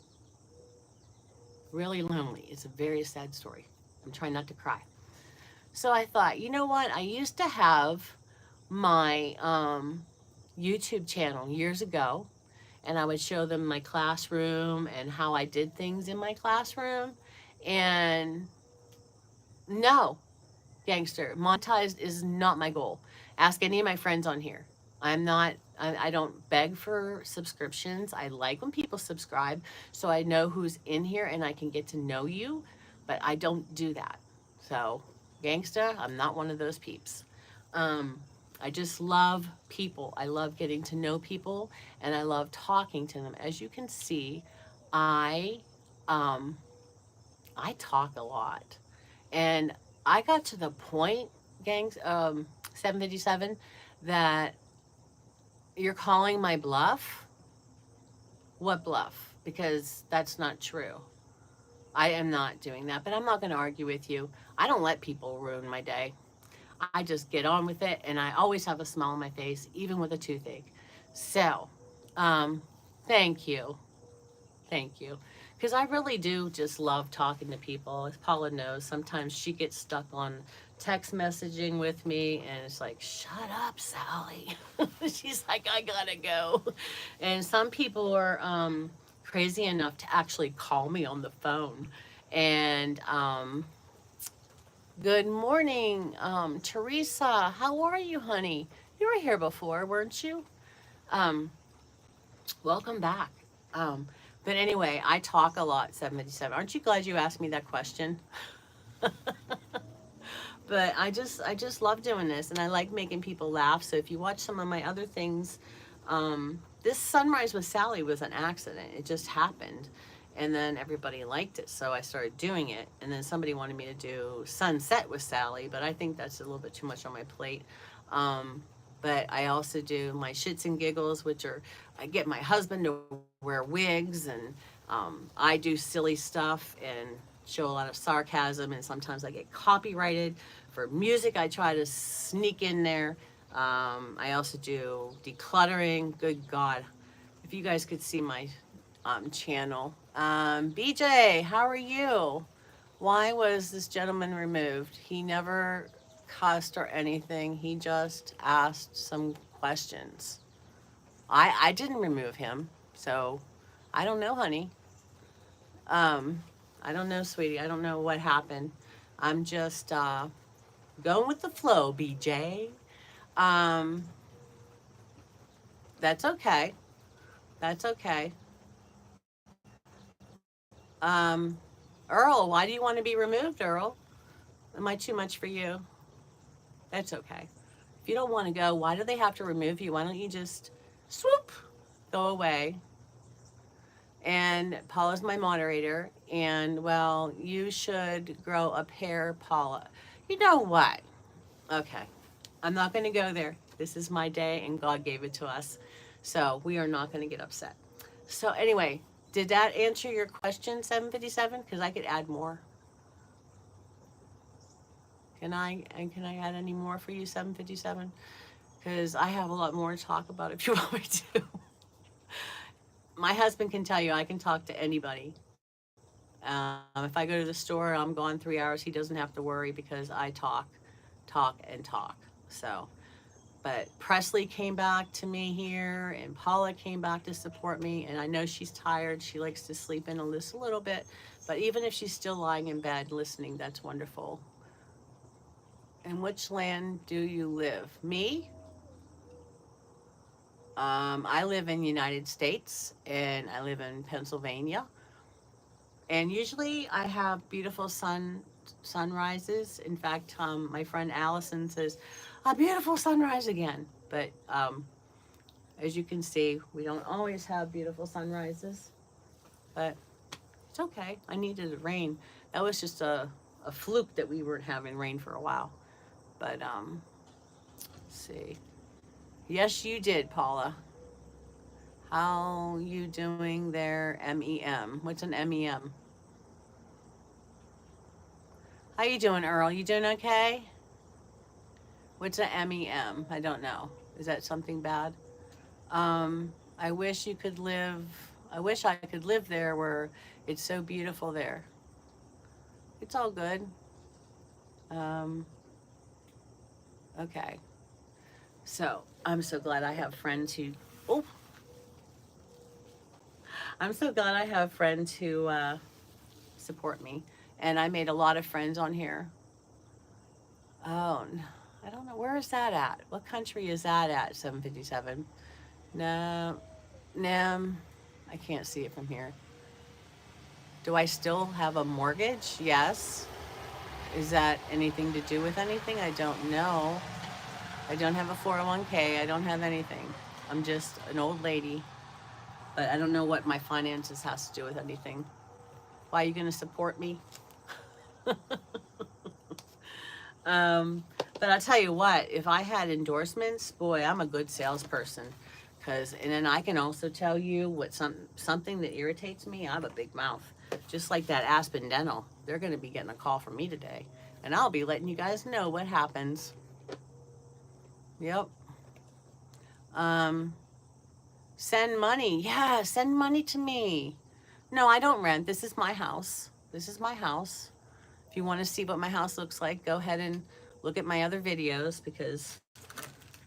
Speaker 1: Really lonely. It's a very sad story. I'm trying not to cry. So I thought, you know what? I used to have my YouTube channel years ago, and I would show them my classroom and how I did things in my classroom. And no, gangster, monetized is not my goal. Ask any of my friends on here. I don't beg for subscriptions. I like when people subscribe so I know who's in here and I can get to know you, but I don't do that. So, gangsta, I'm not one of those peeps. Um, I just love people. I love getting to know people and I love talking to them. As you can see, I um, I talk a lot. And I got to the point, gangs, 757, that you're calling my bluff. What bluff? Because that's not true. I am not doing that, but I'm not going to argue with you. I don't let people ruin my day. I just get on with it, and I always have a smile on my face, even with a toothache. So, um, thank you. Thank you. Because I really do just love talking to people. As Paula knows, sometimes she gets stuck on text messaging with me, and it's like, shut up, Sally. She's like, I gotta go. And some people are crazy enough to actually call me on the phone. And good morning, Teresa. How are you, honey? You were here before, weren't you? Um, welcome back. Um, But anyway, I talk a lot, 757. Aren't you glad you asked me that question? But I just love doing this, and I like making people laugh. So if you watch some of my other things, this Sunrise with Sally was an accident. It just happened. And then everybody liked it, so I started doing it. And then somebody wanted me to do Sunset with Sally, but I think that's a little bit too much on my plate. Um, but I also do my shits and giggles, which are I get my husband to wear wigs, and I do silly stuff and show a lot of sarcasm, and sometimes I get copyrighted for music. I try to sneak in there. I also do decluttering. Good God, if you guys could see my channel. BJ, how are you? Why was this gentleman removed? He never cussed or anything. He just asked some questions. I didn't remove him, so I don't know, honey. Um, I don't know, sweetie. I don't know what happened. I'm just going with the flow, BJ. Um, that's okay. That's okay. Um, Earl, why do you want to be removed, Earl? Am I too much for you? That's okay. If you don't want to go, why do they have to remove you? Why don't you just swoop, go away? And Paula's my moderator. And well, you should grow a pair, Paula. You know what? Okay. I'm not going to go there. This is my day, and God gave it to us. So we are not going to get upset. So, anyway, did that answer your question, 757? Because I could add more. Can I? And can I add any more for you, 757? Because I have a lot more to talk about if you want me to. My husband can tell you I can talk to anybody. If I go to the store, I'm gone 3 hours. He doesn't have to worry because I talk, and talk. So, but Presley came back to me here, and Paula came back to support me. And I know she's tired. She likes to sleep in just a little bit. But even if she's still lying in bed listening, that's wonderful. In which land do you live? Me? I live in the United States, and I live in Pennsylvania. And usually I have beautiful sunrises. In fact, my friend Allison says, "A beautiful sunrise again." But as you can see, we don't always have beautiful sunrises. But it's okay. I needed the rain. That was just a fluke that we weren't having rain for a while. But let's see. Yes, you did, Paula. How you doing there, MEM? What's an MEM? How you doing, Earl? You doing okay? What's a MEM? I don't know. Is that something bad? I wish you could live. I wish I could live there where it's so beautiful there. It's all good. Um, okay. So I'm so glad I have friends who. Oh, I'm so glad I have friends who support me, and I made a lot of friends on here. Oh, I don't know. Where is that at? What country is that at? 757. No, no, I can't see it from here. Do I still have a mortgage? Yes. Is that anything to do with anything? I don't know. I don't have a 401k. I don't have anything. I'm just an old lady. But I don't know what my finances has to do with anything. Why are you going to support me? Um, but I'll tell you what, if I had endorsements, boy, I'm a good salesperson. And then I can also tell you what something that irritates me. I have a big mouth, just like that Aspen Dental. They're going to be getting a call from me today, and I'll be letting you guys know what happens. Yep. Um, send money. Yeah, send money to me. No, I don't rent. This is my house. This is my house. If you want to see what my house looks like, go ahead and look at my other videos, because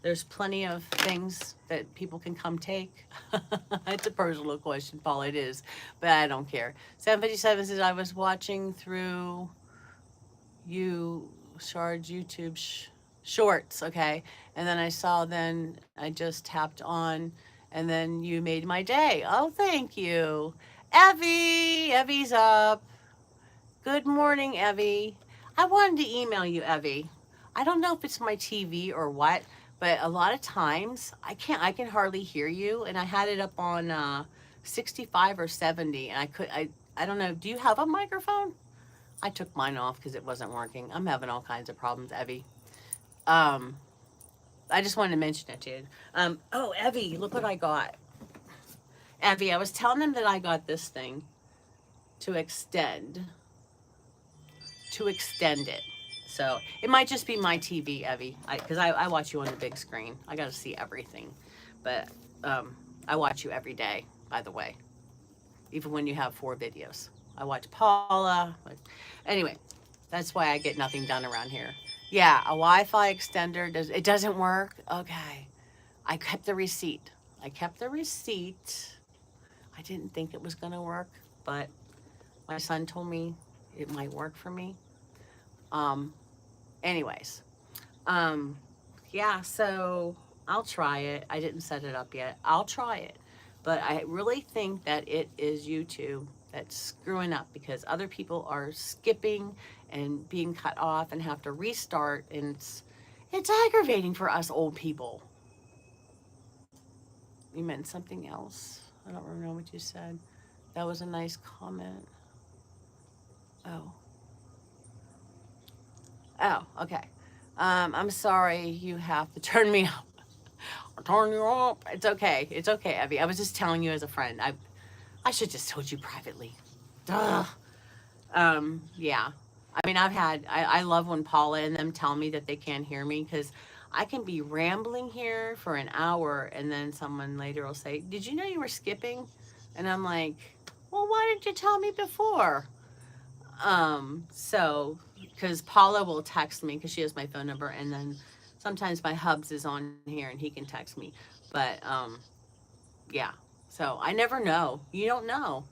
Speaker 1: there's plenty of things that people can come take. It's a personal question, Paul. It is, but I don't care. 757 says, I was watching through you, Shard's YouTube shorts, okay? And then I saw, then I just tapped on, and then you made my day. Oh, thank you. Evie's up. Good morning, Evie. I wanted to email you, Evie. I don't know if it's my TV or what, but a lot of times I can hardly hear you, and I had it up on 65 or 70, and I don't know. Do you have a microphone? I took mine off because it wasn't working. I'm having all kinds of problems, Evie. Um, I just wanted to mention it to you. Oh, Evie, look what I got. Evie, I was telling them that I got this thing to extend it. So it might just be my TV, Evie, because I watch you on the big screen. I got to see everything. But I watch you every day, by the way, even when you have 4 videos. I watch Paula. Anyway, that's why I get nothing done around here. Yeah, a Wi-Fi extender, it doesn't work? Okay. I kept the receipt. I didn't think it was going to work, but my son told me it might work for me. Um, anyways, um, yeah, so I'll try it. I didn't set it up yet. I'll try it. But I really think that it is YouTube that's screwing up because other people are skipping and being cut off and have to restart, and it's aggravating for us old people. You meant something else. I don't remember what you said. That was a nice comment. Oh. Oh, okay. I'm sorry you have to turn me up. I'll turn you up. It's okay. It's okay, Evie. I was just telling you as a friend. I should just told you privately. Duh. Yeah. I mean, I love when Paula and them tell me that they can't hear me because I can be rambling here for an hour and then someone later will say, "Did you know you were skipping?" And I'm like, "Well, why didn't you tell me before?" So, because Paula will text me because she has my phone number, and then sometimes my hubs is on here and he can text me. But, yeah. So I never know. You don't know.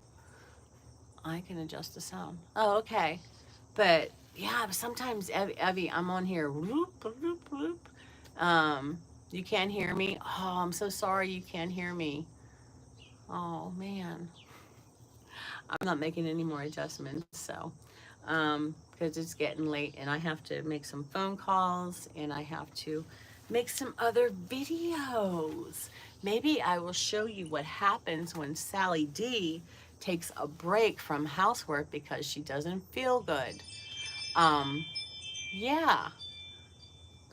Speaker 1: I can adjust the sound. Oh, okay. But yeah, sometimes Evie, I'm on here. Whoop, whoop, whoop. You can't hear me. Oh, I'm so sorry you can't hear me. Oh man, I'm not making any more adjustments. So, because it's getting late and I have to make some phone calls and I have to make some other videos. Maybe I will show you what happens when Sally D takes a break from housework because she doesn't feel good. Um, yeah,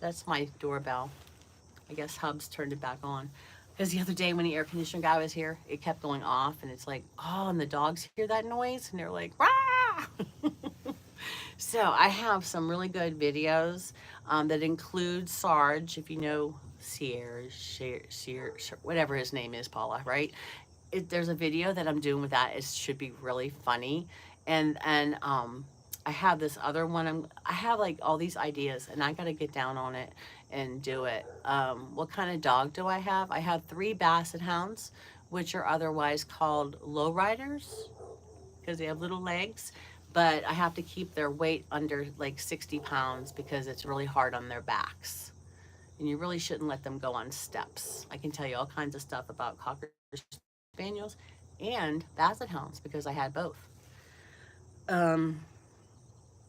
Speaker 1: that's my doorbell. I guess Hubs turned it back on. Because the other day when the air conditioner guy was here, it kept going off, and it's like, oh, and the dogs hear that noise, and they're like, rah! So I have some really good videos that include Sarge, if you know Sierra, whatever his name is, Paula, right? There's a video that I'm doing with that. It should be really funny, and I have this other one. I have like all these ideas, and I got to get down on it and do it. What kind of dog do I have? I have 3 Basset Hounds, which are otherwise called lowriders because they have little legs. But I have to keep their weight under like 60 pounds because it's really hard on their backs. And you really shouldn't let them go on steps. I can tell you all kinds of stuff about Cocker Spaniels and Basset Hounds because I had both. Um,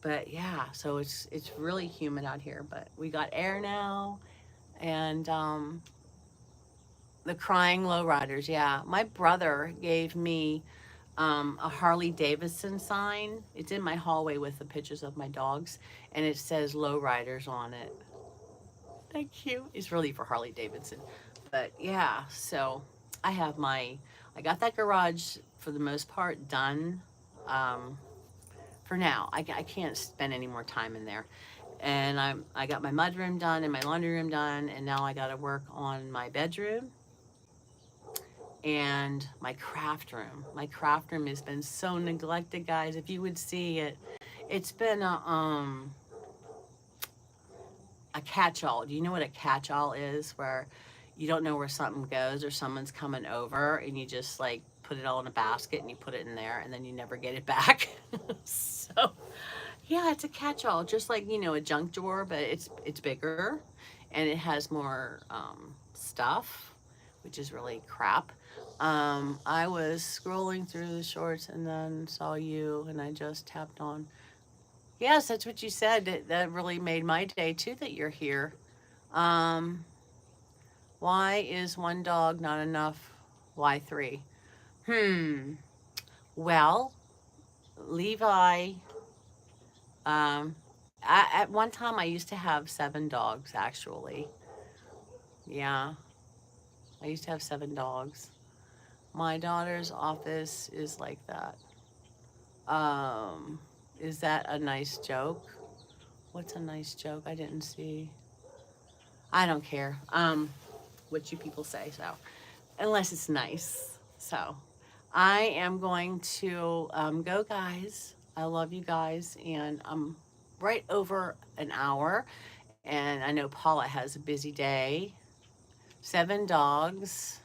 Speaker 1: but yeah, so it's really humid out here. But we got air now, and the crying lowriders. Yeah, my brother gave me a Harley Davidson sign. It's in my hallway with the pictures of my dogs, and it says lowriders on it. Thank you. It's really for Harley Davidson. But yeah, so I have I got that garage for the most part done um, for now. I can't spend any more time in there. And I got my mudroom done and my laundry room done, and now I got to work on my bedroom and my craft room. My craft room has been so neglected, guys. If you would see it, it's been a catch-all. Do you know what a catch-all is? Where you don't know where something goes or someone's coming over and you just like put it all in a basket and you put it in there and then you never get it back. So yeah, it's a catch-all, just like, you know, a junk drawer, but it's bigger and it has more stuff, which is really crap. I was scrolling through the shorts and then saw you, and I just tapped on. Yes, that's what you said. That really made my day too that you're here. Um, why is one dog not enough? Why three? Hmm. Well, Levi, at one time I used to have 7 dogs actually. Yeah, I used to have 7 dogs. My daughter's office is like that. Um, is that a nice joke? What's a nice joke? I didn't see. I don't care. What you people say, so unless it's nice. So I am going to go, guys. I love you guys, and I'm right over an hour. And I know Paula has a busy day. 7 dogs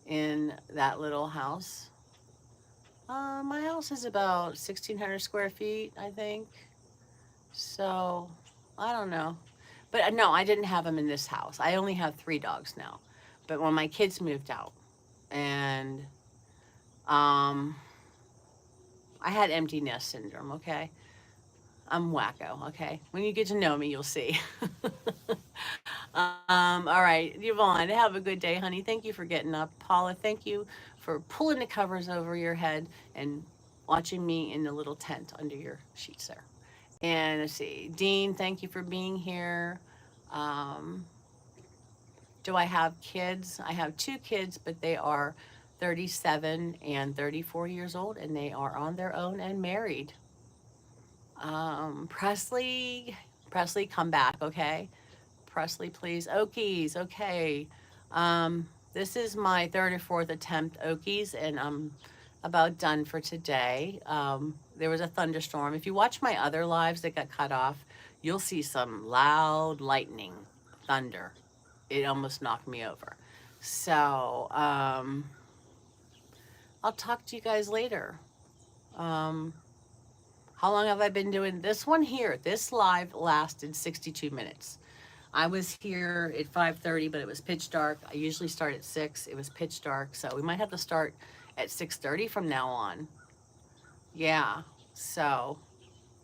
Speaker 1: in that little house. My house is about 1,600 square feet, I think. So I don't know. But no, I didn't have them in this house. I only have 3 dogs now. But when my kids moved out, and um, I had empty nest syndrome, okay? I'm wacko, okay? When you get to know me, you'll see. All right, Yvonne, have a good day, honey. Thank you for getting up. Paula, thank you for pulling the covers over your head and watching me in the little tent under your sheets there. And let's see, Dean, thank you for being here. Um, do I have kids? I have 2 kids, but they are 37 and 34 years old, and they are on their own and married. Presley, come back, okay? Presley, please. Okies, okay. This is my third or fourth attempt Okies, and I'm about done for today. There was a thunderstorm. If you watch my other lives that got cut off, you'll see some loud lightning, thunder. It almost knocked me over. So, I'll talk to you guys later. Um, how long have I been doing this one here? This live lasted 62 minutes. I was here at 5:30, but it was pitch dark. I usually start at 6. It was pitch dark, so we might have to start at 6:30 from now on. Yeah. So,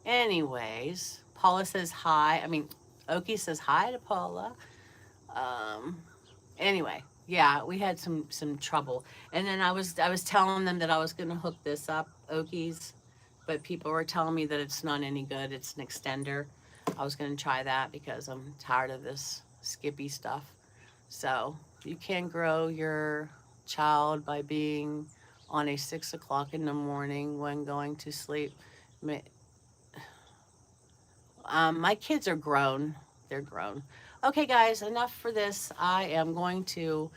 Speaker 1: anyways, Paula says hi. I mean, Oki says hi to Paula. Um, anyway, yeah, we had some trouble, and then I was telling them that I was going to hook this up, Okies, but people were telling me that it's not any good. It's an extender. I was going to try that because I'm tired of this Skippy stuff. So you can grow your child by being on a 6 o'clock in the morning when going to sleep. My kids are grown. They're grown. Okay, guys, enough for this. I am going to,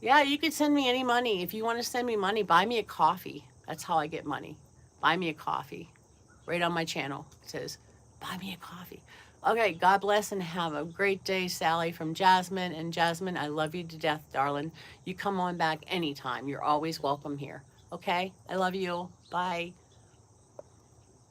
Speaker 1: yeah, you could send me any money. If you want to send me money, buy me a coffee. That's how I get money. Buy me a coffee. Right on my channel. It says, buy me a coffee. Okay, God bless and have a great day, Sally from Jasmine. And Jasmine, I love you to death, darling. You come on back anytime. You're always welcome here. Okay? I love you. Bye.